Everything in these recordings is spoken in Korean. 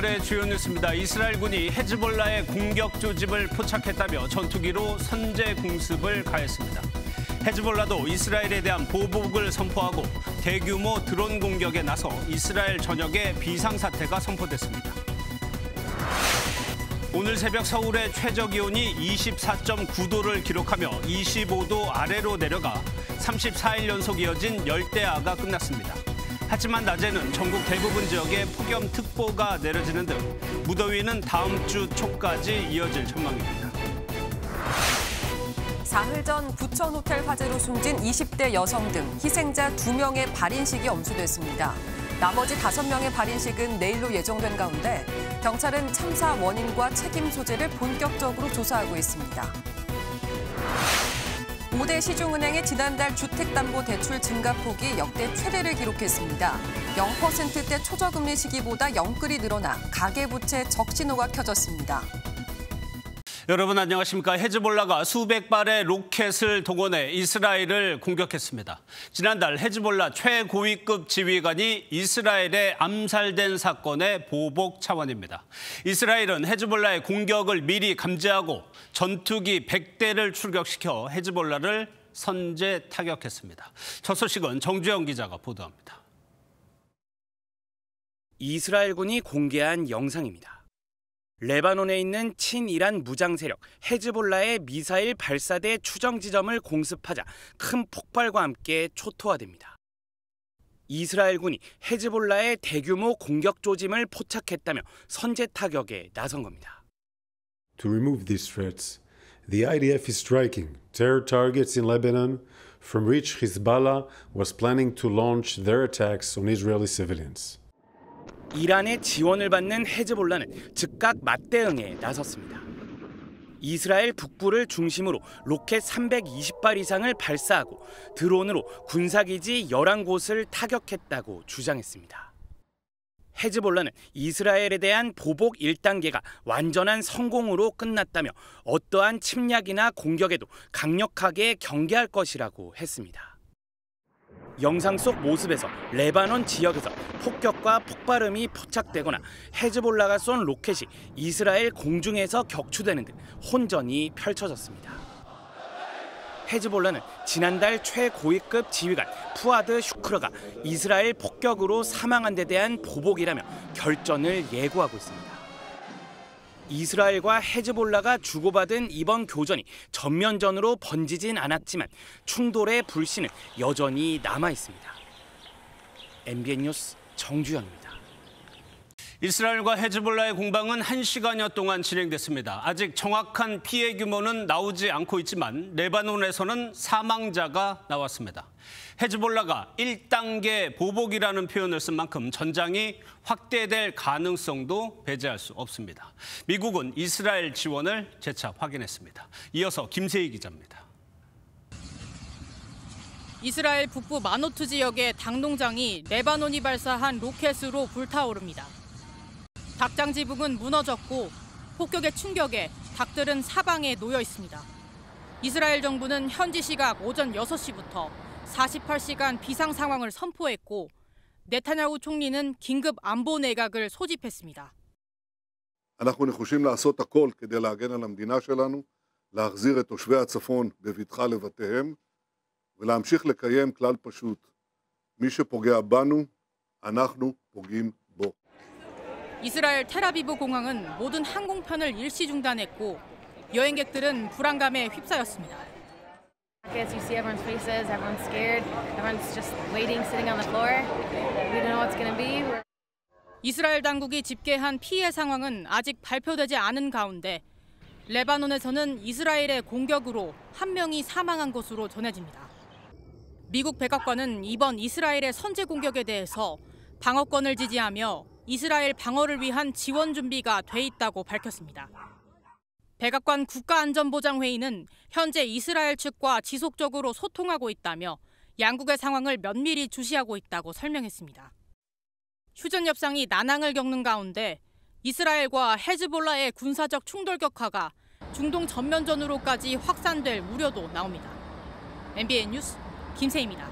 오늘의 주요 뉴스입니다. 이스라엘군이 헤즈볼라의 공격 조짐을 포착했다며 전투기로 선제 공습을 가했습니다. 헤즈볼라도 이스라엘에 대한 보복을 선포하고 대규모 드론 공격에 나서 이스라엘 전역에 비상사태가 선포됐습니다. 오늘 새벽 서울의 최저기온이 24.9도를 기록하며 25도 아래로 내려가 34일 연속 이어진 열대야가 끝났습니다. 하지만 낮에는 전국 대부분 지역에 폭염특보가 내려지는 등 무더위는 다음 주 초까지 이어질 전망입니다. 사흘 전 부천 호텔 화재로 숨진 20대 여성 등 희생자 2명의 발인식이 엄수됐습니다. 나머지 5명의 발인식은 내일로 예정된 가운데 경찰은 참사 원인과 책임 소재를 본격적으로 조사하고 있습니다. 5대 시중은행의 지난달 주택담보대출 증가폭이 역대 최대를 기록했습니다. 0%대 초저금리 시기보다 영끌이 늘어나 가계부채 적신호가 켜졌습니다. 여러분 안녕하십니까. 헤즈볼라가 수백 발의 로켓을 동원해 이스라엘을 공격했습니다. 지난달 헤즈볼라 최고위급 지휘관이 이스라엘에 암살된 사건의 보복 차원입니다. 이스라엘은 헤즈볼라의 공격을 미리 감지하고 전투기 100대를 출격시켜 헤즈볼라를 선제 타격했습니다. 첫 소식은 정주영 기자가 보도합니다. 이스라엘군이 공개한 영상입니다. 레바논에 있는 친이란 무장 세력 헤즈볼라의 미사일 발사대 추정 지점을 공습하자 큰 폭발과 함께 초토화됩니다. 이스라엘군이 헤즈볼라의 대규모 공격 조짐을 포착했다며 선제 타격에 나선 겁니다. To remove these threats, the IDF is striking terror targets in Lebanon from which Hezbollah was planning to launch their attacks on Israeli civilians. 이란의 지원을 받는 헤즈볼라는 즉각 맞대응에 나섰습니다. 이스라엘 북부를 중심으로 로켓 320발 이상을 발사하고 드론으로 군사기지 11곳을 타격했다고 주장했습니다. 헤즈볼라는 이스라엘에 대한 보복 1단계가 완전한 성공으로 끝났다며 어떠한 침략이나 공격에도 강력하게 경계할 것이라고 했습니다. 영상 속 모습에서 레바논 지역에서 폭격과 폭발음이 포착되거나 헤즈볼라가 쏜 로켓이 이스라엘 공중에서 격추되는 등 혼전이 펼쳐졌습니다. 헤즈볼라는 지난달 최고위급 지휘관 푸아드 슈크러가 이스라엘 폭격으로 사망한 데 대한 보복이라며 결전을 예고하고 있습니다. 이스라엘과 헤즈볼라가 주고받은 이번 교전이 전면전으로 번지진 않았지만 충돌의 불씨는 여전히 남아 있습니다. MBN 뉴스 정주영입니다. 이스라엘과 헤즈볼라의 공방은 1시간여 동안 진행됐습니다. 아직 정확한 피해 규모는 나오지 않고 있지만 레바논에서는 사망자가 나왔습니다. 헤즈볼라가 1단계 보복이라는 표현을 쓴 만큼 전장이 확대될 가능성도 배제할 수 없습니다. 미국은 이스라엘 지원을 재차 확인했습니다. 이어서 김세희 기자입니다. 이스라엘 북부 마노트 지역의 닭농장이 레바논이 발사한 로켓으로 불타오릅니다. 닭장 지붕은 무너졌고 폭격의 충격에 닭들은 사방에 놓여 있습니다. 이스라엘 정부는 현지 시각 오전 6시부터 48시간 비상 상황을 선포했고 네타냐후 총리는 긴급 안보 내각을 소집했습니다. אנחנו נחושים לעשות הכל כדי להגן על המדינה שלנו, להחזיר את תושבי הצפון בבטחה לבתיהם ולהמשיך לקיים כלל פשוט. מי שפוגע בנו, אנחנו פוגעים בו. 이스라엘 텔아비브 공항은 모든 항공편을 일시 중단했고 여행객들은 불안감에 휩싸였습니다. As you see everyone's faces, everyone's scared, everyone's just waiting, sitting on the floor. We don't know what's going to be. 이스라엘 당국이 집계한 피해 상황은 아직 발표되지 않은 가운데 레바논에서는 이스라엘의 공격으로 1명이 사망한 것으로 전해집니다. 미국 백악관은 이번 이스라엘의 선제 공격에 대해서 방어권을 지지하며 이스라엘 방어를 위한 지원 준비가 돼 있다고 밝혔습니다. 백악관 국가안전보장회의는 현재 이스라엘 측과 지속적으로 소통하고 있다며 양국의 상황을 면밀히 주시하고 있다고 설명했습니다. 휴전 협상이 난항을 겪는 가운데 이스라엘과 헤즈볼라의 군사적 충돌 격화가 중동 전면전으로까지 확산될 우려도 나옵니다. MBN 뉴스 김세희입니다.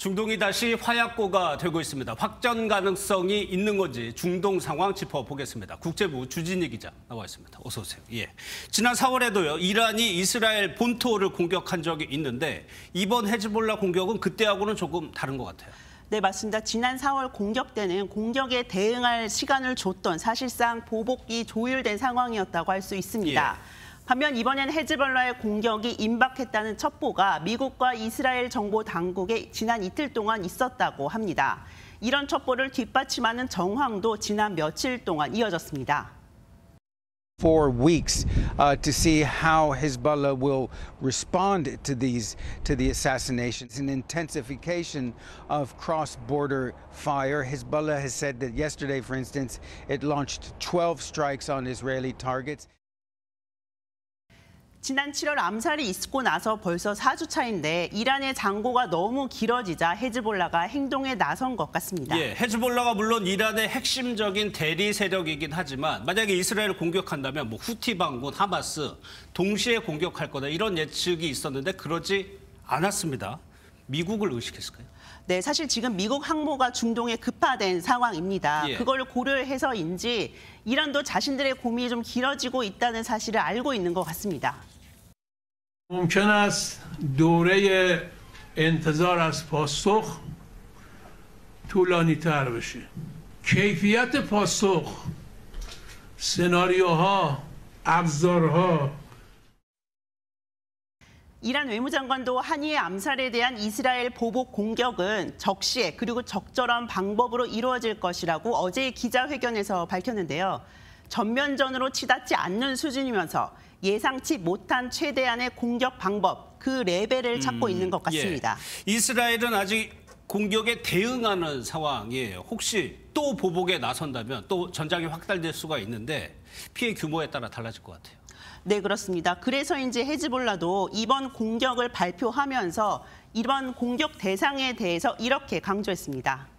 중동이 다시 화약고가 되고 있습니다. 확전 가능성이 있는 건지 중동 상황 짚어보겠습니다. 국제부 주진희 기자 나와 있습니다. 어서 오세요. 예. 지난 4월에도요. 이란이 이스라엘 본토를 공격한 적이 있는데 이번 헤즈볼라 공격은 그때하고는 조금 다른 것 같아요. 네, 맞습니다. 지난 4월 공격 때는 공격에 대응할 시간을 줬던 사실상 보복이 조율된 상황이었다고 할 수 있습니다. 예. 반면 이번엔 헤즈볼라의 공격이 임박했다는 첩보가 미국과 이스라엘 정보 당국에 지난 이틀 동안 있었다고 합니다. 이런 첩보를 뒷받침하는 정황도 지난 며칠 동안 이어졌습니다. For weeks to see how Hezbollah will respond to the assassinations. An intensification of cross-border fire. Hezbollah has said that yesterday, for instance, it launched 12 strikes on Israeli targets. 지난 7월 암살이 있고 나서 벌써 4주 차인데 이란의 장고가 너무 길어지자 헤즈볼라가 행동에 나선 것 같습니다. 예, 헤즈볼라가 물론 이란의 핵심적인 대리 세력이긴 하지만 만약에 이스라엘을 공격한다면 뭐 후티 반군, 하마스 동시에 공격할 거다 이런 예측이 있었는데 그러지 않았습니다. 미국을 의식했을까요? 네, 사실 지금 미국 항모가 중동에 급파된 상황입니다. 예. 그걸 고려해서인지 이란도 자신들의 고민이 좀 길어지고 있다는 사실을 알고 있는 것 같습니다. ممکن است دوره انتظار از پاسخ طولانی تر بشه. کیفیت پاسخ، سناریوها، ابزارها 이란 외무장관도 한이의 암살에 대한 이스라엘 보복 공격은 적시에 그리고 적절한 방법으로 이루어질 것이라고 어제 기자회견에서 밝혔는데요. 전면전으로 치닫지 않는 수준이면서 예상치 못한 최대한의 공격 방법, 그 레벨을 찾고 있는 것 같습니다. 예. 이스라엘은 아직 공격에 대응하는 상황이에요. 혹시 또 보복에 나선다면 또 전장이 확대될 수가 있는데 피해 규모에 따라 달라질 것 같아요. 네, 그렇습니다. 그래서인지 헤즈볼라도 이번 공격을 발표하면서 이번 공격 대상에 대해서 이렇게 강조했습니다.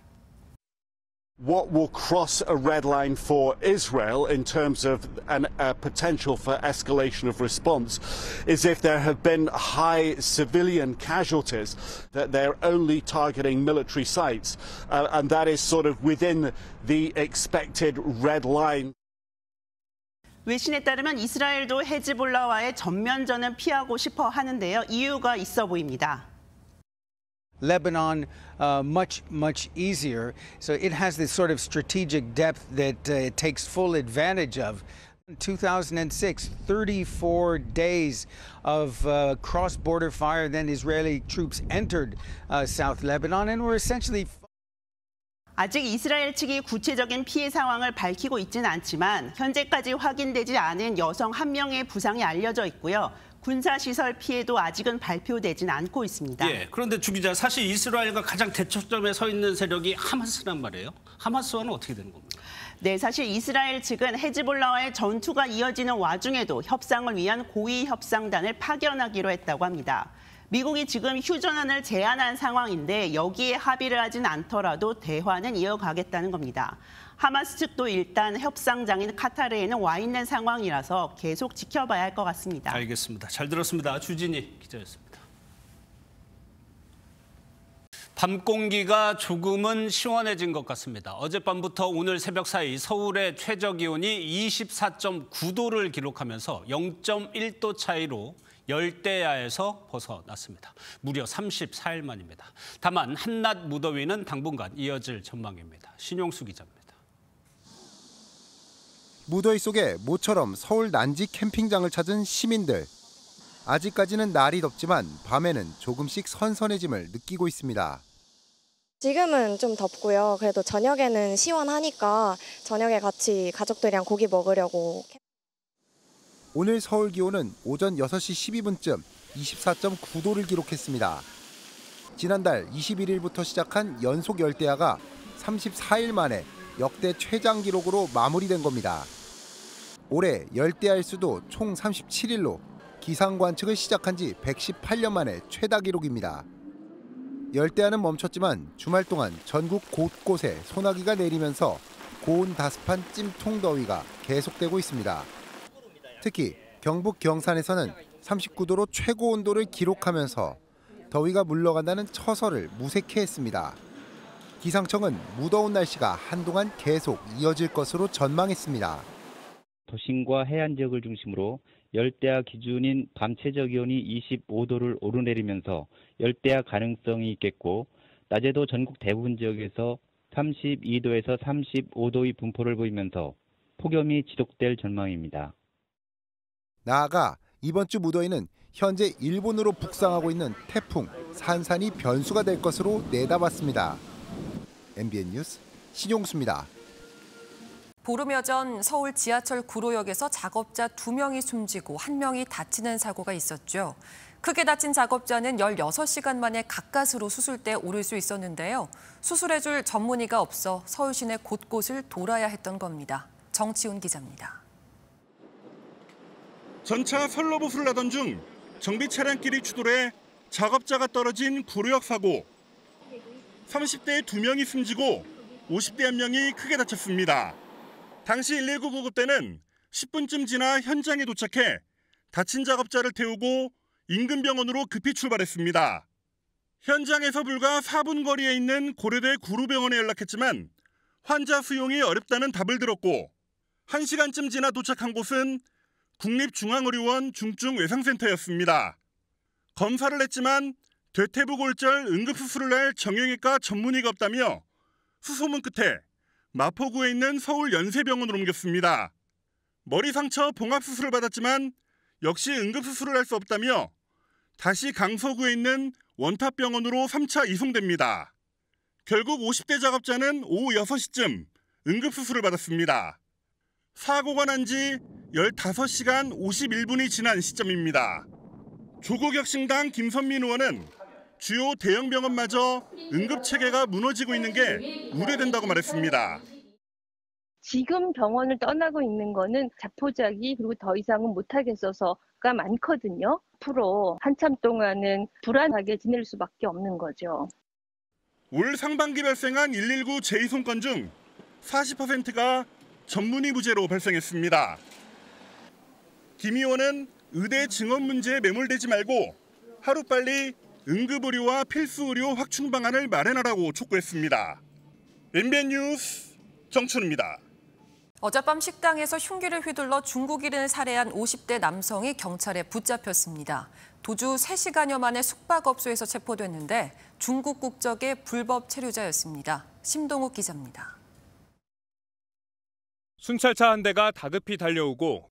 What will cross a red line for Israel in terms of a potential for escalation of response is if there have been high civilian casualties, that they're only targeting military sites, and that is sort of within the expected red line. 외신에 따르면 이스라엘도 헤즈볼라와의 전면전은 피하고 싶어 하는데요. 이유가 있어 보입니다. Lebanon much easier. So it has this sort of strategic depth that it takes full advantage of. In 2006, 34 days of cross-border fire. Then Israeli troops entered South Lebanon and were essentially. 아직 이스라엘 측이 구체적인 피해 상황을 밝히고 있지는 않지만 현재까지 확인되지 않은 여성 1명의 부상이 알려져 있고요. 군사시설 피해도 아직은 발표되진 않고 있습니다. 예, 그런데 주 기자, 사실 이스라엘과 가장 대척점에 서 있는 세력이 하마스란 말이에요. 하마스와는 어떻게 되는 겁니까? 네, 사실 이스라엘 측은 헤즈볼라와의 전투가 이어지는 와중에도 협상을 위한 고위 협상단을 파견하기로 했다고 합니다. 미국이 지금 휴전안을 제안한 상황인데 여기에 합의를 하진 않더라도 대화는 이어가겠다는 겁니다. 하마스 측도 일단 협상장인 카타르에는 와 있는 상황이라서 계속 지켜봐야 할 것 같습니다. 알겠습니다. 잘 들었습니다. 주진희 기자였습니다. 밤 공기가 조금은 시원해진 것 같습니다. 어젯밤부터 오늘 새벽 사이 서울의 최저 기온이 24.9도를 기록하면서 0.1도 차이로 열대야에서 벗어났습니다. 무려 34일 만입니다. 다만 한낮 무더위는 당분간 이어질 전망입니다. 신용수 기자입니다. 무더위 속에 모처럼 서울 난지 캠핑장을 찾은 시민들. 아직까지는 날이 덥지만 밤에는 조금씩 선선해짐을 느끼고 있습니다. 지금은 좀 덥고요. 그래도 저녁에는 시원하니까 저녁에 같이 가족들이랑 고기 먹으려고. 오늘 서울 기온은 오전 6시 12분쯤 24.9도를 기록했습니다. 지난달 21일부터 시작한 연속 열대야가 34일 만에 역대 최장 기록으로 마무리된 겁니다. 올해 열대야일 수도 총 37일로 기상 관측을 시작한 지 118년 만에 최다 기록입니다. 열대야는 멈췄지만 주말 동안 전국 곳곳에 소나기가 내리면서 고온 다습한 찜통 더위가 계속되고 있습니다. 특히 경북 경산에서는 39도로 최고 온도를 기록하면서 더위가 물러간다는 처서를 무색해 했습니다. 기상청은 무더운 날씨가 한동안 계속 이어질 것으로 전망했습니다. 도심과 해안 지역을 중심으로 열대야 기준인 밤 최저 기온이 25도를 오르내리면서 열대야 가능성이 있겠고 낮에도 전국 대부분 지역에서 32도에서 35도의 분포를 보이면서 폭염이 지속될 전망입니다. 나아가 이번 주 무더위는 현재 일본으로 북상하고 있는 태풍 산산이 변수가 될 것으로 내다봤습니다. MBN 뉴스 신용수입니다. 보름여 전 서울 지하철 구로역에서 작업자 2명이 숨지고 1명이 다치는 사고가 있었죠. 크게 다친 작업자는 16시간 만에 가까스로 수술대에 오를 수 있었는데요. 수술해줄 전문의가 없어 서울 시내 곳곳을 돌아야 했던 겁니다. 정치훈 기자입니다. 전차 선로보수를 하던 중 정비 차량끼리 추돌해 작업자가 떨어진 구로역 사고. 30대에 2명이 숨지고 50대 1명이 크게 다쳤습니다. 당시 119 구급대는 10분쯤 지나 현장에 도착해 다친 작업자를 태우고 인근 병원으로 급히 출발했습니다. 현장에서 불과 4분 거리에 있는 고려대 구로병원에 연락했지만 환자 수용이 어렵다는 답을 들었고 1시간쯤 지나 도착한 곳은 국립중앙의료원 중증외상센터였습니다. 검사를 했지만 대퇴부골절 응급수술을 할 정형외과 전문의가 없다며 수소문 끝에 마포구에 있는 서울연세병원으로 옮겼습니다. 머리 상처 봉합수술을 받았지만 역시 응급수술을 할 수 없다며 다시 강서구에 있는 원탑병원으로 3차 이송됩니다. 결국 50대 작업자는 오후 6시쯤 응급수술을 받았습니다. 사고가 난 지 15시간 51분이 지난 시점입니다. 조국혁신당 김선민 의원은 주요 대형 병원마저 응급체계가 무너지고 있는 게 우려된다고 말했습니다. 지금 병원을 떠나고 있는 거는 자포자기 그리고 더 이상은 못하겠어서가 많거든요. 앞으로 한참 동안은 불안하게 지낼 수밖에 없는 거죠. 올 상반기 발생한 119 재이송 건 중 40%가 전문의 부재로 발생했습니다. 김 의원은 의대 증원 문제에 매몰되지 말고 하루빨리 응급의료와 필수의료 확충 방안을 마련하라고 촉구했습니다. MBN 뉴스 정춘우입니다. 어젯밤 식당에서 흉기를 휘둘러 중국인을 살해한 50대 남성이 경찰에 붙잡혔습니다. 도주 3시간여 만에 숙박업소에서 체포됐는데 중국 국적의 불법 체류자였습니다. 심동욱 기자입니다. 순찰차 한 대가 다급히 달려오고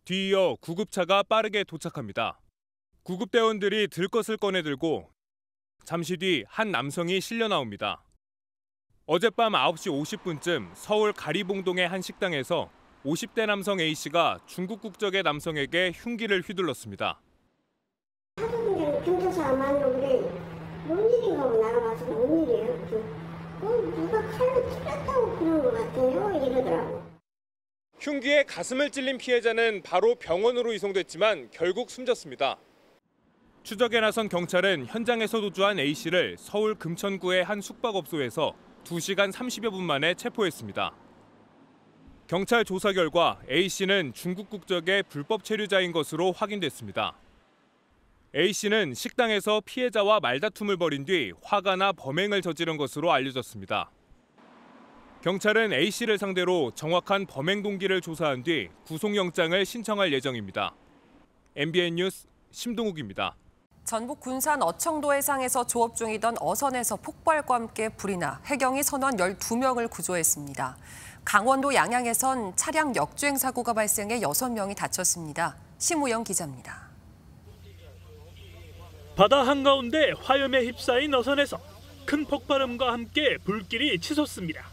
뒤이어 구급차가 빠르게 도착합니다. 구급대원들이 들 것을 꺼내들고 잠시 뒤 한 남성이 실려 나옵니다. 어젯밤 9시 50분쯤 서울 가리봉동의 한 식당에서 50대 남성 A씨가 중국 국적의 남성에게 흉기를 휘둘렀습니다. 경찰서 아마도 그래. 뭔 일인가 하고 나가봐서 뭔 일이에요? 누가 칼로 찔렀다고 그런 것 같아요. 이러더라고. 흉기에 가슴을 찔린 피해자는 바로 병원으로 이송됐지만 결국 숨졌습니다. 추적에 나선 경찰은 현장에서 도주한 A씨를 서울 금천구의 한 숙박업소에서 2시간 30여 분 만에 체포했습니다. 경찰 조사 결과 A씨는 중국 국적의 불법 체류자인 것으로 확인됐습니다. A씨는 식당에서 피해자와 말다툼을 벌인 뒤 화가 나 범행을 저지른 것으로 알려졌습니다. 경찰은 A씨를 상대로 정확한 범행 동기를 조사한 뒤 구속영장을 신청할 예정입니다. MBN 뉴스 심동욱입니다. 전북 군산 어청도 해상에서 조업 중이던 어선에서 폭발과 함께 불이 나 해경이 선원 12명을 구조했습니다. 강원도 양양에선 차량 역주행 사고가 발생해 6명이 다쳤습니다. 심우영 기자입니다. 바다 한가운데 화염에 휩싸인 어선에서 큰 폭발음과 함께 불길이 치솟습니다.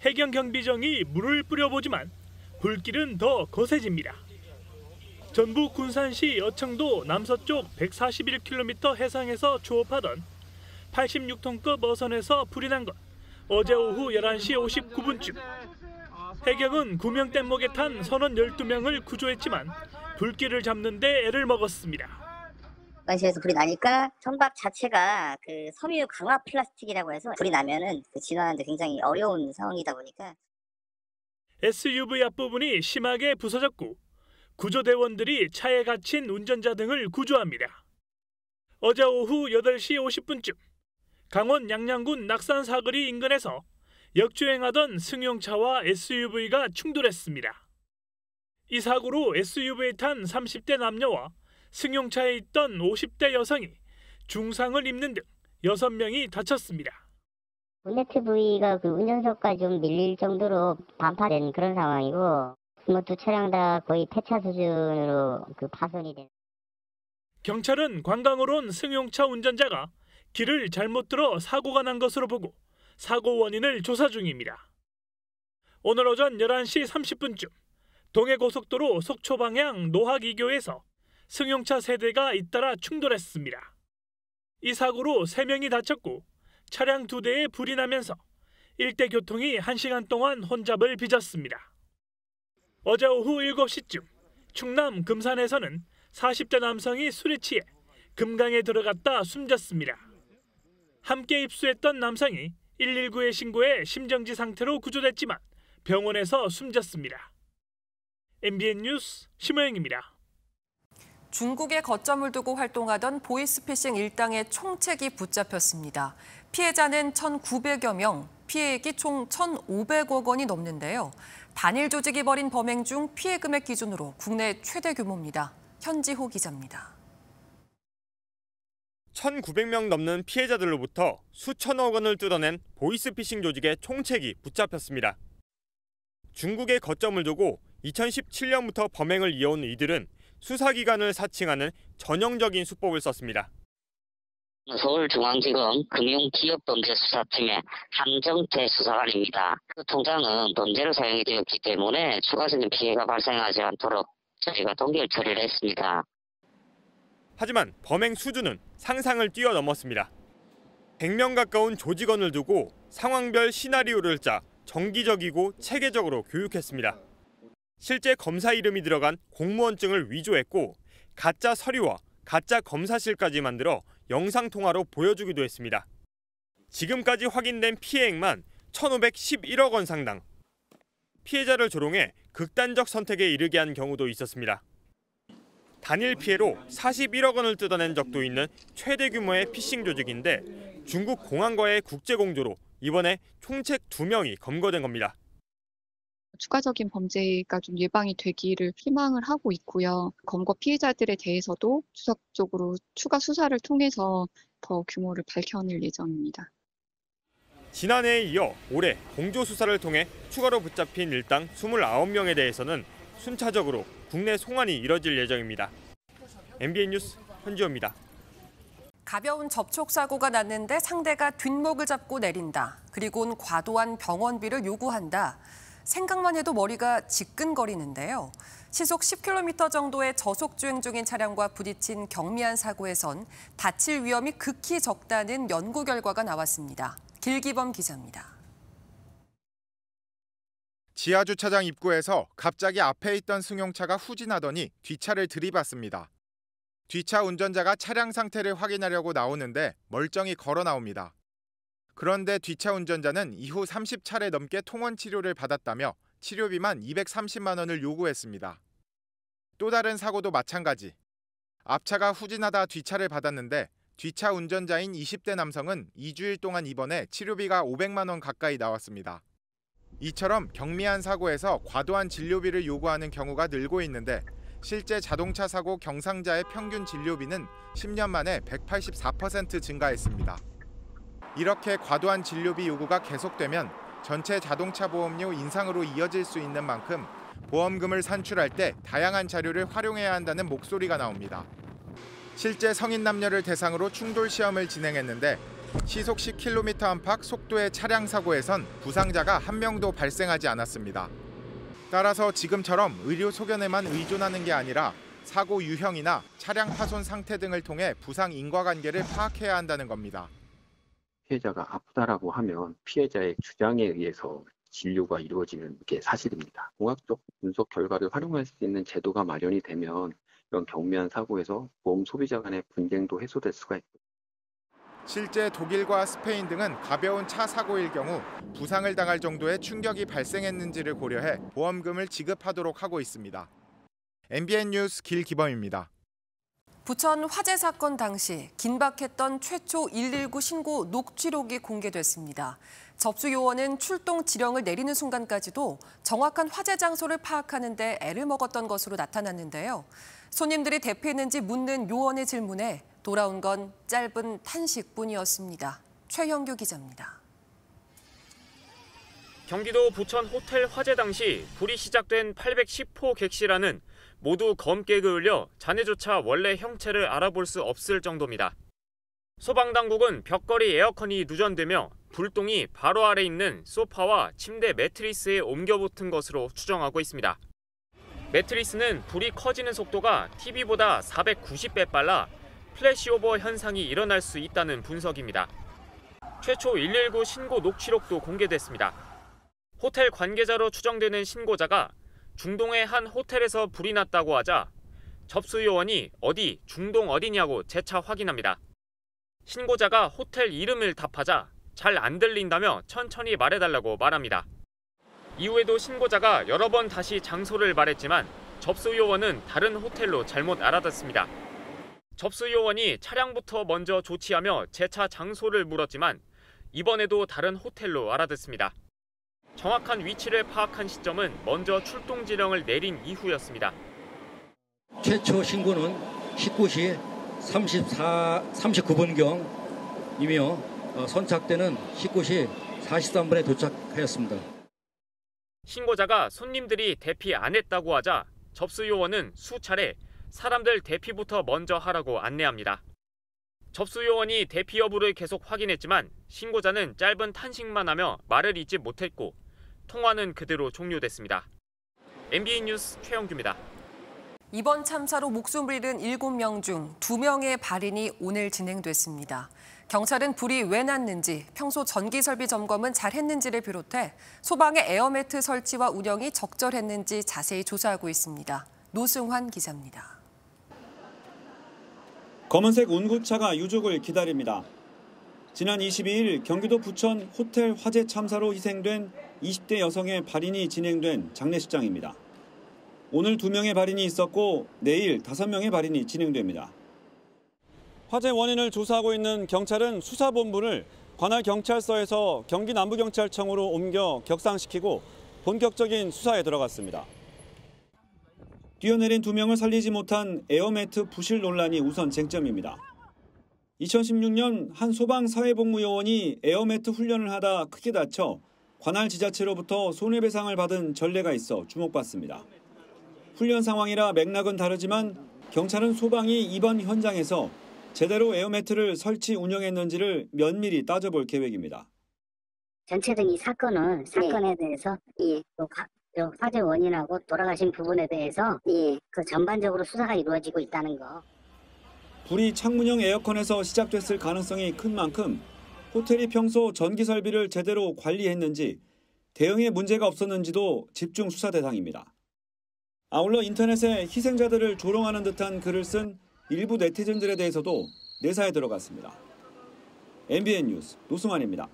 해경 경비정이 물을 뿌려보지만 불길은 더 거세집니다. 전북 군산시 어청도 남서쪽 141km 해상에서 조업하던 86톤급 어선에서 불이 난 건 어제 오후 11시 59분쯤. 해경은 구명뗏목에 탄 선원 12명을 구조했지만 불길을 잡는 데 애를 먹었습니다. 관시에서 불이 나니까 선박 자체가 섬유 강화 플라스틱이라고 해서 불이 나면은 진화하는데 굉장히 어려운 상황이다 보니까 SUV 앞부분이 심하게 부서졌고 구조대원들이 차에 갇힌 운전자 등을 구조합니다. 어제 오후 8시 50분쯤 강원 양양군 낙산 사거리 인근에서 역주행하던 승용차와 SUV가 충돌했습니다. 이 사고로 SUV에 탄 30대 남녀와 승용차에 있던 50대 여성이 중상을 입는 등 6명이 다쳤습니다. 본네트 부위가 그 운전석까지 좀 밀릴 정도로 반파된 그런 상황이고, 두 차량 다 거의 폐차 수준으로 파손이 된. 경찰은 관광으로 온 승용차 운전자가 길을 잘못 들어 사고가 난 것으로 보고 사고 원인을 조사 중입니다. 오늘 오전 11시 30분쯤 동해고속도로 속초 방향 노학이교에서 승용차 세대가 잇따라 충돌했습니다. 이 사고로 3명이 다쳤고 차량 2대에 불이 나면서 일대 교통이 1시간 동안 혼잡을 빚었습니다. 어제 오후 7시쯤 충남 금산에서는 40대 남성이 술에 취해 금강에 들어갔다 숨졌습니다. 함께 입수했던 남성이 119에 신고해 심정지 상태로 구조됐지만 병원에서 숨졌습니다. MBN 뉴스 심호영입니다. 중국에 거점을 두고 활동하던 보이스피싱 일당의 총책이 붙잡혔습니다. 피해자는 1,900여 명, 피해액이 총 1,500억 원이 넘는데요. 단일 조직이 벌인 범행 중 피해 금액 기준으로 국내 최대 규모입니다. 현지호 기자입니다. 1,900명 넘는 피해자들로부터 수천억 원을 뜯어낸 보이스피싱 조직의 총책이 붙잡혔습니다. 중국에 거점을 두고 2017년부터 범행을 이어온 이들은 수사기관을 사칭하는 전형적인 수법을 썼습니다. 서울중앙지검 금융기업범죄수사팀의 한정태 수사관입니다. 그 통장은 범죄로 사용이 되었기 때문에 추가적인 피해가 발생하지 않도록 저희가 동결 처리를 했습니다. 하지만 범행 수준은 상상을 뛰어넘었습니다. 100명 가까운 조직원을 두고 상황별 시나리오를 짜 정기적이고 체계적으로 교육했습니다. 실제 검사 이름이 들어간 공무원증을 위조했고 가짜 서류와 가짜 검사실까지 만들어 영상통화로 보여주기도 했습니다. 지금까지 확인된 피해액만 1,511억 원 상당. 피해자를 조롱해 극단적 선택에 이르게 한 경우도 있었습니다. 단일 피해로 41억 원을 뜯어낸 적도 있는 최대 규모의 피싱 조직인데 중국 공안과의 국제공조로 이번에 총책 2명이 검거된 겁니다. 추가적인 범죄가 좀 예방이 되기를 희망을 하고 있고요. 검거 피해자들에 대해서도 지속적으로 추가 수사를 통해서 더 규모를 밝혀낼 예정입니다. 지난해에 이어 올해 공조 수사를 통해 추가로 붙잡힌 일당 29명에 대해서는 순차적으로 국내 송환이 이뤄질 예정입니다. MBN 뉴스 현지호입니다. 가벼운 접촉사고가 났는데 상대가 뒷목을 잡고 내린다. 그리고는 과도한 병원비를 요구한다. 생각만 해도 머리가 지끈거리는데요. 시속 10km 정도의 저속주행 중인 차량과 부딪힌 경미한 사고에선 다칠 위험이 극히 적다는 연구 결과가 나왔습니다. 길기범 기자입니다. 지하주차장 입구에서 갑자기 앞에 있던 승용차가 후진하더니 뒷차를 들이받습니다. 뒷차 운전자가 차량 상태를 확인하려고 나오는데 멀쩡히 걸어 나옵니다. 그런데 뒷차 운전자는 이후 30차례 넘게 통원 치료를 받았다며 치료비만 230만 원을 요구했습니다. 또 다른 사고도 마찬가지. 앞차가 후진하다 뒷차를 받았는데 뒷차 운전자인 20대 남성은 2주일 동안 입원해 치료비가 500만 원 가까이 나왔습니다. 이처럼 경미한 사고에서 과도한 진료비를 요구하는 경우가 늘고 있는데 실제 자동차 사고 경상자의 평균 진료비는 10년 만에 184% 증가했습니다. 이렇게 과도한 진료비 요구가 계속되면 전체 자동차 보험료 인상으로 이어질 수 있는 만큼 보험금을 산출할 때 다양한 자료를 활용해야 한다는 목소리가 나옵니다. 실제 성인 남녀를 대상으로 충돌 시험을 진행했는데 시속 10km 안팎 속도의 차량 사고에선 부상자가 한 명도 발생하지 않았습니다. 따라서 지금처럼 의료 소견에만 의존하는 게 아니라 사고 유형이나 차량 파손 상태 등을 통해 부상 인과관계를 파악해야 한다는 겁니다. 피해자가 아프다라고 하면 피해자의 주장에 의해서 진료가 이루어지는 게 사실입니다. 공학적 분석 결과를 활용할 수 있는 제도가 마련이 되면 이런 경미한 사고에서 보험 소비자 간의 분쟁도 해소될 수가 있고. 실제 독일과 스페인 등은 가벼운 차 사고일 경우 부상을 당할 정도의 충격이 발생했는지를 고려해 보험금을 지급하도록 하고 있습니다. MBN 뉴스 길기범입니다. 부천 화재 사건 당시 긴박했던 최초 119 신고 녹취록이 공개됐습니다. 접수 요원은 출동 지령을 내리는 순간까지도 정확한 화재 장소를 파악하는 데 애를 먹었던 것으로 나타났는데요. 손님들이 대피했는지 묻는 요원의 질문에 돌아온 건 짧은 탄식뿐이었습니다. 최형규 기자입니다. 경기도 부천 호텔 화재 당시 불이 시작된 810호 객실안은 모두 검게 그을려 잔해조차 원래 형체를 알아볼 수 없을 정도입니다. 소방당국은 벽걸이 에어컨이 누전되며 불똥이 바로 아래 있는 소파와 침대 매트리스에 옮겨 붙은 것으로 추정하고 있습니다. 매트리스는 불이 커지는 속도가 TV보다 490배 빨라 플래시오버 현상이 일어날 수 있다는 분석입니다. 최초 119 신고 녹취록도 공개됐습니다. 호텔 관계자로 추정되는 신고자가 중동의 한 호텔에서 불이 났다고 하자 접수 요원이 어디, 중동 어디냐고 재차 확인합니다. 신고자가 호텔 이름을 답하자 잘 안 들린다며 천천히 말해달라고 말합니다. 이후에도 신고자가 여러 번 다시 장소를 말했지만 접수 요원은 다른 호텔로 잘못 알아듣습니다. 접수 요원이 차량부터 먼저 조치하며 재차 장소를 물었지만 이번에도 다른 호텔로 알아듣습니다. 정확한 위치를 파악한 시점은 먼저 출동 지령을 내린 이후였습니다. 최초 신고는 19시 39분경이며 선착대는 19시 43분에 도착하였습니다. 신고자가 손님들이 대피 안 했다고 하자 접수 요원은 수차례 사람들 대피부터 먼저 하라고 안내합니다. 접수 요원이 대피 여부를 계속 확인했지만 신고자는 짧은 탄식만 하며 말을 잇지 못했고 통화는 그대로 종료됐습니다. MBN 뉴스 최영규입니다. 이번 참사로 목숨을 잃은 7명 중 2명의 발인이 오늘 진행됐습니다. 경찰은 불이 왜 났는지, 평소 전기 설비 점검은 잘했는지를 비롯해 소방의 에어매트 설치와 운영이 적절했는지 자세히 조사하고 있습니다. 노승환 기자입니다. 검은색 운구차가 유족을 기다립니다. 지난 22일 경기도 부천 호텔 화재 참사로 희생된 20대 여성의 발인이 진행된 장례식장입니다. 오늘 2명의 발인이 있었고 내일 5명의 발인이 진행됩니다. 화재 원인을 조사하고 있는 경찰은 수사본부를 관할 경찰서에서 경기 남부경찰청으로 옮겨 격상시키고 본격적인 수사에 들어갔습니다. 뛰어내린 2명을 살리지 못한 에어매트 부실 논란이 우선 쟁점입니다. 2016년 한 소방사회복무요원이 에어매트 훈련을 하다 크게 다쳐 관할 지자체로부터 손해배상을 받은 전례가 있어 주목받습니다. 훈련 상황이라 맥락은 다르지만 경찰은 소방이 이번 현장에서 제대로 에어매트를 설치 운영했는지를 면밀히 따져볼 계획입니다. 전체적인 이 사건에 대해서 또 화재 원인하고 돌아가신 부분에 대해서 그 전반적으로 수사가 이루어지고 있다는 거. 불이 창문형 에어컨에서 시작됐을 가능성이 큰 만큼 호텔이 평소 전기 설비를 제대로 관리했는지 대응에 문제가 없었는지도 집중 수사 대상입니다. 아울러 인터넷에 희생자들을 조롱하는 듯한 글을 쓴 일부 네티즌들에 대해서도 내사에 들어갔습니다. MBN 뉴스 노승환입니다.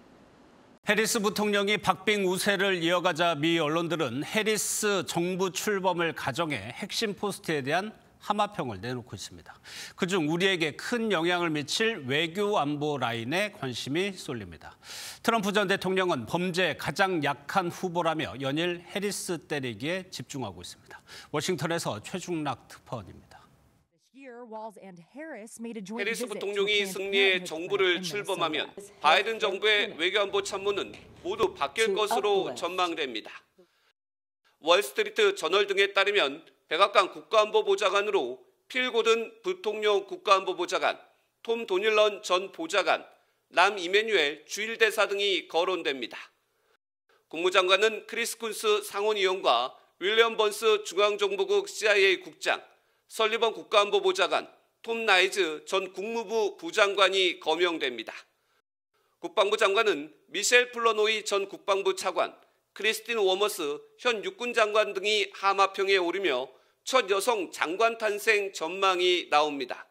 해리스 부통령이 박빙 우세를 이어가자 미 언론들은 해리스 정부 출범을 가정해 핵심 포스트에 대한 하마평을 내놓고 있습니다. 그중 우리에게 큰 영향을 미칠 외교 안보 라인에 관심이 쏠립니다. 트럼프 전 대통령은 범죄에 가장 약한 후보라며 연일 해리스 때리기에 집중하고 있습니다. 워싱턴에서 최중락 특파원입니다. 해리스 부통령이 승리해 정부를 출범하면 바이든 정부의 외교안보 참모는 모두 바뀔 것으로 전망됩니다. 월스트리트 저널 등에 따르면 백악관 국가안보보좌관으로 필 고든 부통령 국가안보보좌관, 톰 도닐런 전 보좌관, 람 이메뉴엘 주일대사 등이 거론됩니다. 국무장관은 크리스 쿤스 상원의원과 윌리엄 번스 중앙정보국 CIA 국장, 설리번 국가안보보좌관, 톰 나이즈 전 국무부 부장관이 거명됩니다. 국방부 장관은 미셸 플러노이 전 국방부 차관, 크리스틴 워머스 현 육군 장관 등이 하마평에 오르며 첫 여성 장관 탄생 전망이 나옵니다.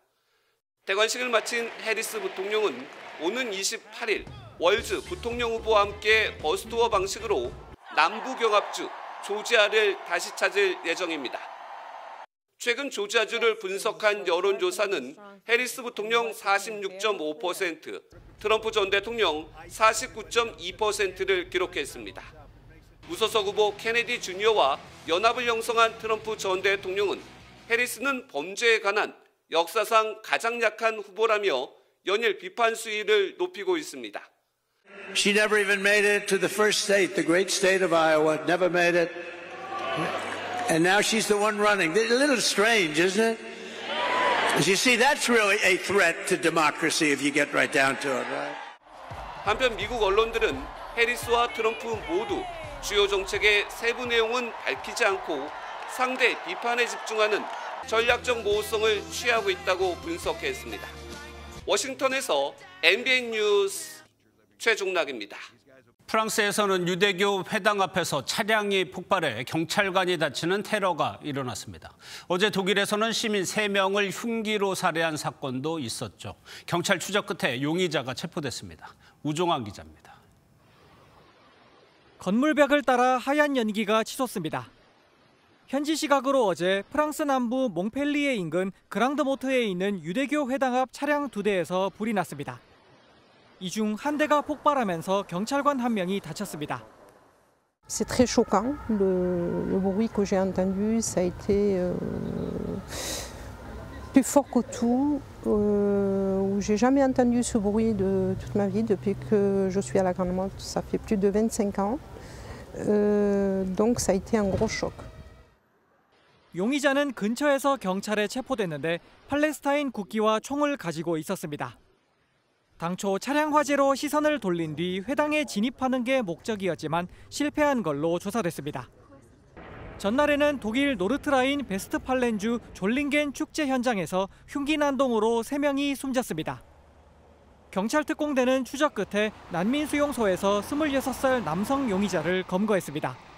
대관식을 마친 해리스 부통령은 오는 28일 월즈 부통령 후보와 함께 버스투어 방식으로 남부경합주 조지아를 다시 찾을 예정입니다. 최근 조지아주를 분석한 여론조사는 해리스 부통령 46.5%, 트럼프 전 대통령 49.2%를 기록했습니다. 무소속 후보 케네디 주니어와 연합을 형성한 트럼프 전 대통령은 해리스는 범죄에 관한 역사상 가장 약한 후보라며 연일 비판 수위를 높이고 있습니다. She never even made it to the first state, the great state of Iowa. Never made it. And now she's the one running. A little strange, isn't it? As you see, that's really a threat to democracy if you get right down to it, right? 한편 미국 언론들은 해리스와 트럼프 모두 주요 정책의 세부 내용은 밝히지 않고 상대 비판에 집중하는 전략적 모호성을 취하고 있다고 분석했습니다. 워싱턴에서 MBN 뉴스 최종락입니다. 프랑스에서는 유대교 회당 앞에서 차량이 폭발해 경찰관이 다치는 테러가 일어났습니다. 어제 독일에서는 시민 3명을 흉기로 살해한 사건도 있었죠. 경찰 추적 끝에 용의자가 체포됐습니다. 우종환 기자입니다. 건물벽을 따라 하얀 연기가 치솟습니다. 현지 시각으로 어제 프랑스 남부 몽펠리에 인근 그랑드모트에 있는 유대교 회당 앞 차량 2대에서 불이 났습니다. 이 중 한 대가 폭발하면서 경찰관 1명이 다쳤습니다. C'est très choquant. Le bruit que j'ai entendu, ça a été plus fort que tout. J'ai jamais entendu ce bruit de toute ma vie depuis que je suis à la Grande Motte. Ça fait plus de 25 ans. Donc ça a été un gros choc. 용의자는 근처에서 경찰에 체포됐는데 팔레스타인 국기와 총을 가지고 있었습니다. 당초 차량 화재로 시선을 돌린 뒤 회당에 진입하는 게 목적이었지만 실패한 걸로 조사됐습니다. 전날에는 독일 노르트라인 베스트팔렌주 졸링겐 축제 현장에서 흉기 난동으로 3명이 숨졌습니다. 경찰 특공대는 추적 끝에 난민 수용소에서 26살 남성 용의자를 검거했습니다.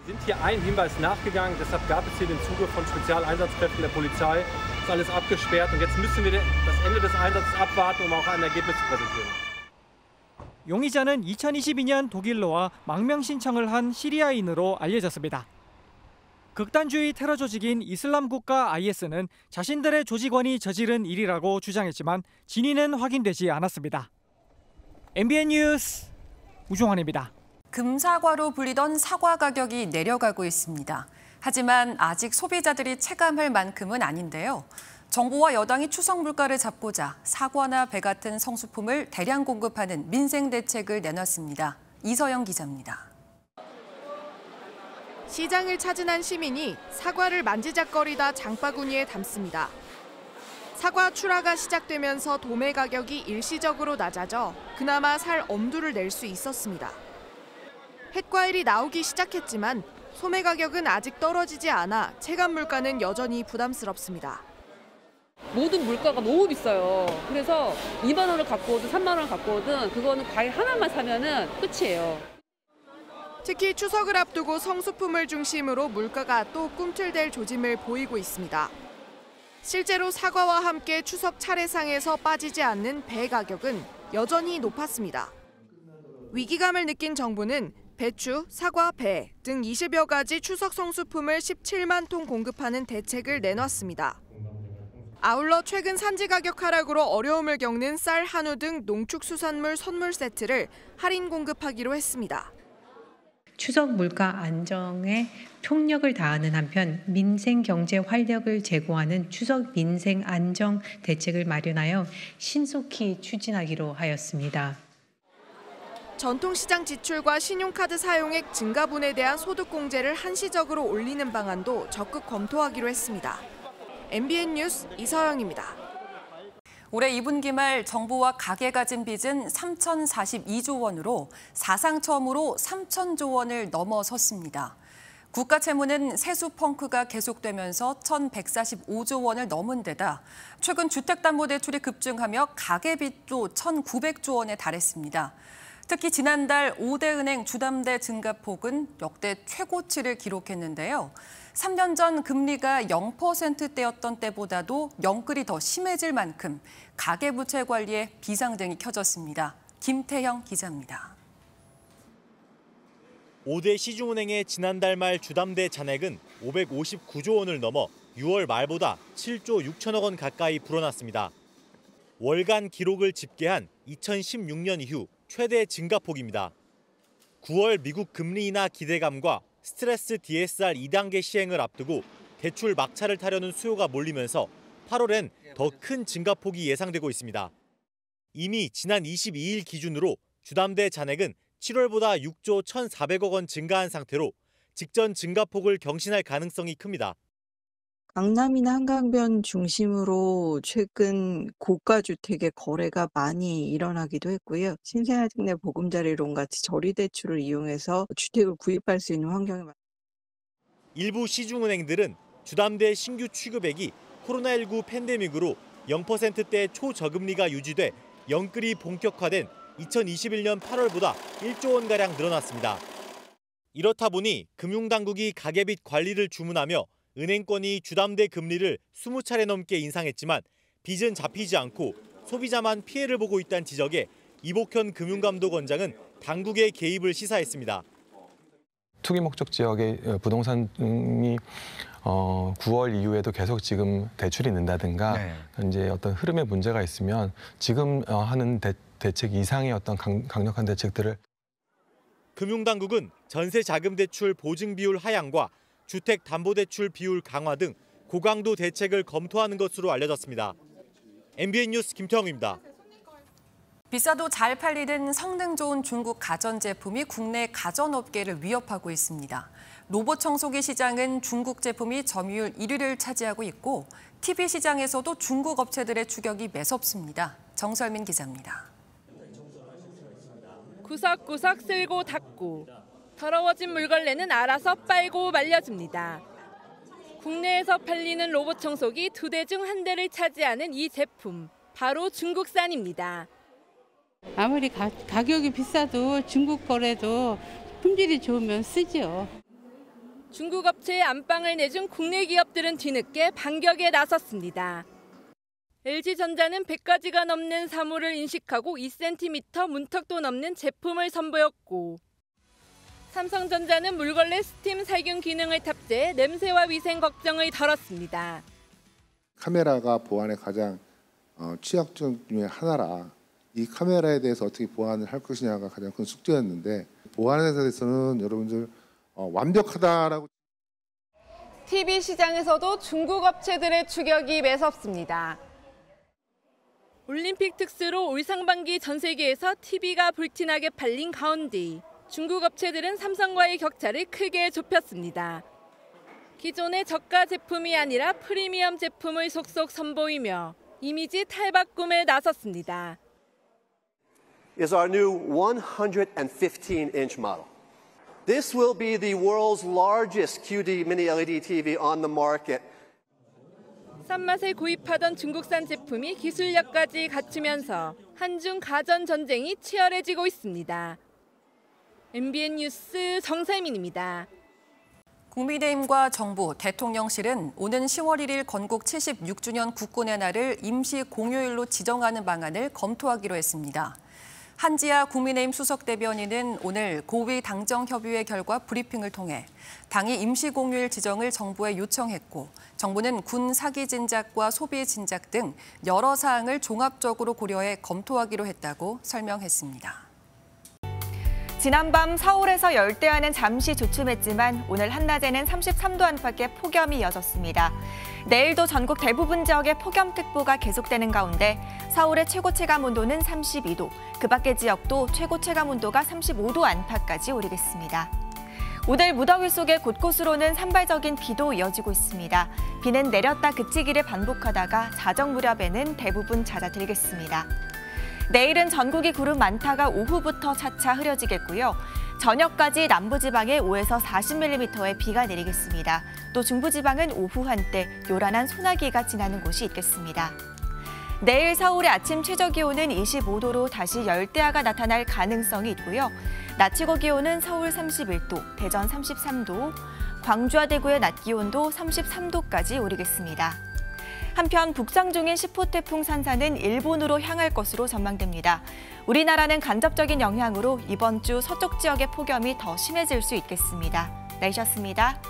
Wir sind hier einem Hinweis nachgegangen, deshalb gab es hier den Zugriff von Spezialeinsatzkräften der Polizei. Ist alles abgesperrt und jetzt müssen wir das Ende des Einsatzes abwarten, um auch ein Ergebnis zu präsentieren. 용의자는 2022년 독일로 와 망명 신청을 한 시리아인으로 알려졌습니다. 극단주의 테러 조직인 이슬람 국가 IS는 자신들의 조직원이 저지른 일이라고 주장했지만 진위는 확인되지 않았습니다. MBN 뉴스 우종환입니다. 금사과로 불리던 사과 가격이 내려가고 있습니다. 하지만 아직 소비자들이 체감할 만큼은 아닌데요. 정부와 여당이 추석 물가를 잡고자 사과나 배 같은 성수품을 대량 공급하는 민생 대책을 내놨습니다. 이서영 기자입니다. 시장을 찾은 한 시민이 사과를 만지작거리다 장바구니에 담습니다. 사과 출하가 시작되면서 도매 가격이 일시적으로 낮아져 그나마 살 엄두를 낼 수 있었습니다. 햇과일이 나오기 시작했지만 소매 가격은 아직 떨어지지 않아 체감 물가는 여전히 부담스럽습니다. 모든 물가가 너무 비싸요. 그래서 2만 원을 갖고 오든 3만 원을 갖고 오든 그거는 과일 하나만 사면은 끝이에요. 특히 추석을 앞두고 성수품을 중심으로 물가가 또 꿈틀댈 조짐을 보이고 있습니다. 실제로 사과와 함께 추석 차례상에서 빠지지 않는 배 가격은 여전히 높았습니다. 위기감을 느낀 정부는 배추, 사과, 배 등 20여 가지 추석 성수품을 17만 톤 공급하는 대책을 내놨습니다. 아울러 최근 산지 가격 하락으로 어려움을 겪는 쌀, 한우 등 농축수산물 선물 세트를 할인 공급하기로 했습니다. 추석 물가 안정에 총력을 다하는 한편 민생 경제 활력을 제고하는 추석 민생 안정 대책을 마련하여 신속히 추진하기로 하였습니다. 전통시장 지출과 신용카드 사용액 증가분에 대한 소득공제를 한시적으로 올리는 방안도 적극 검토하기로 했습니다. MBN 뉴스 이서영입니다. 올해 2분기 말 정부와 가계가 진 빚은 3,042조 원으로 사상 처음으로 3,000조 원을 넘어섰습니다. 국가 채무는 세수 펑크가 계속되면서 1,145조 원을 넘은 데다 최근 주택담보대출이 급증하며 가계빚도 1,900조 원에 달했습니다. 특히 지난달 5대 은행 주담대 증가폭은 역대 최고치를 기록했는데요. 3년 전 금리가 0%대였던 때보다도 영끌이 더 심해질 만큼 가계부채 관리에 비상등이 켜졌습니다. 김태형 기자입니다. 5대 시중은행의 지난달 말 주담대 잔액은 559조 원을 넘어 6월 말보다 7조 6천억 원 가까이 불어났습니다. 월간 기록을 집계한 2016년 이후 최대 증가폭입니다. 9월 미국 금리 인하 기대감과 스트레스 DSR 2단계 시행을 앞두고 대출 막차를 타려는 수요가 몰리면서 8월엔 더 큰 증가폭이 예상되고 있습니다. 이미 지난 22일 기준으로 주담대 잔액은 7월보다 6조 1,400억 원 증가한 상태로 직전 증가폭을 경신할 가능성이 큽니다. 강남이나 한강변 중심으로 최근 고가 주택의 거래가 많이 일어나기도 했고요. 신생아직내 보금자리론 같이 저리대출을 이용해서 주택을 구입할 수 있는 환경이 많습니다. 일부 시중은행들은 주담대 신규 취급액이 코로나19 팬데믹으로 0%대 초저금리가 유지돼 영끌이 본격화된 2021년 8월보다 1조 원가량 늘어났습니다. 이렇다 보니 금융당국이 가계빚 관리를 주문하며 은행권이 주담대 금리를 20차례 넘게 인상했지만 빚은 잡히지 않고 소비자만 피해를 보고 있다는 지적에 이복현 금융감독원장은 당국의 개입을 시사했습니다. 투기 목적 지역의 부동산이 9월 이후에도 계속 지금 대출이 는다든가 이제 어떤 흐름에 문제가 있으면 지금 하는 대책 이상의 어떤 강력한 대책들을 금융당국은 전세자금대출 보증 비율 하향과 주택담보대출 비율 강화 등 고강도 대책을 검토하는 것으로 알려졌습니다. MBN 뉴스 김태형입니다. 비싸도 잘 팔리는 성능 좋은 중국 가전제품이 국내 가전업계를 위협하고 있습니다. 로봇 청소기 시장은 중국 제품이 점유율 1위를 차지하고 있고 TV 시장에서도 중국 업체들의 추격이 매섭습니다. 정설민 기자입니다. 구석구석 쓸고 닦고 더러워진 물걸레는 알아서 빨고 말려줍니다. 국내에서 팔리는 로봇 청소기 2대 중 1대를 차지하는 이 제품, 바로 중국산입니다. 아무리 가격이 비싸도 중국 거래도 품질이 좋으면 쓰죠. 중국 업체에 안방을 내준 국내 기업들은 뒤늦게 반격에 나섰습니다. LG전자는 100가지가 넘는 사물을 인식하고 2cm 문턱도 넘는 제품을 선보였고, 삼성전자는 물걸레 스팀 살균 기능을 탑재해 냄새와 위생 걱정을 덜었습니다. 카메라가 보안에 가장 취약점 중에 하나라 이 카메라에 대해서 어떻게 보안을 할 것이냐가 가장 큰 숙제였는데 보안에 대해서는 여러분들 완벽하다라고. TV 시장에서도 중국 업체들의 추격이 매섭습니다. 올림픽 특수로 올 상반기 전 세계에서 TV가 불티나게 팔린 가운데 중국 업체들은 삼성과의 격차를 크게 좁혔습니다. 기존의 저가 제품이 아니라 프리미엄 제품을 속속 선보이며 이미지 탈바꿈에 나섰습니다. Is our new 115-inch model. This will be the world's largest QD mini LED TV on the market. 싼 맛에 구입하던 중국산 제품이 기술력까지 갖추면서 한중 가전 전쟁이 치열해지고 있습니다. MBN 뉴스 정세민입니다. 국민의힘과 정부, 대통령실은 오는 10월 1일 건국 76주년 국군의 날을 임시 공휴일로 지정하는 방안을 검토하기로 했습니다. 한지아 국민의힘 수석대변인은 오늘 고위 당정협의회 결과 브리핑을 통해 당이 임시 공휴일 지정을 정부에 요청했고 정부는 군 사기 진작과 소비 진작 등 여러 사항을 종합적으로 고려해 검토하기로 했다고 설명했습니다. 지난밤 서울에서 열대야는 잠시 주춤했지만 오늘 한낮에는 33도 안팎의 폭염이 이어졌습니다. 내일도 전국 대부분 지역에 폭염특보가 계속되는 가운데 서울의 최고 체감온도는 32도, 그 밖의 지역도 최고 체감온도가 35도 안팎까지 오르겠습니다. 오늘 무더위 속에 곳곳으로는 산발적인 비도 이어지고 있습니다. 비는 내렸다 그치기를 반복하다가 자정 무렵에는 대부분 잦아들겠습니다. 내일은 전국이 구름 많다가 오후부터 차차 흐려지겠고요. 저녁까지 남부지방에 5에서 40mm의 비가 내리겠습니다. 또 중부지방은 오후 한때 요란한 소나기가 지나는 곳이 있겠습니다. 내일 서울의 아침 최저기온은 25도로 다시 열대야가 나타날 가능성이 있고요. 낮 최고기온은 서울 31도, 대전 33도, 광주와 대구의 낮 기온도 33도까지 오르겠습니다. 한편 북상 중인 10호 태풍 산사는 일본으로 향할 것으로 전망됩니다. 우리나라는 간접적인 영향으로 이번 주 서쪽 지역의 폭염이 더 심해질 수 있겠습니다. 날씨였습니다.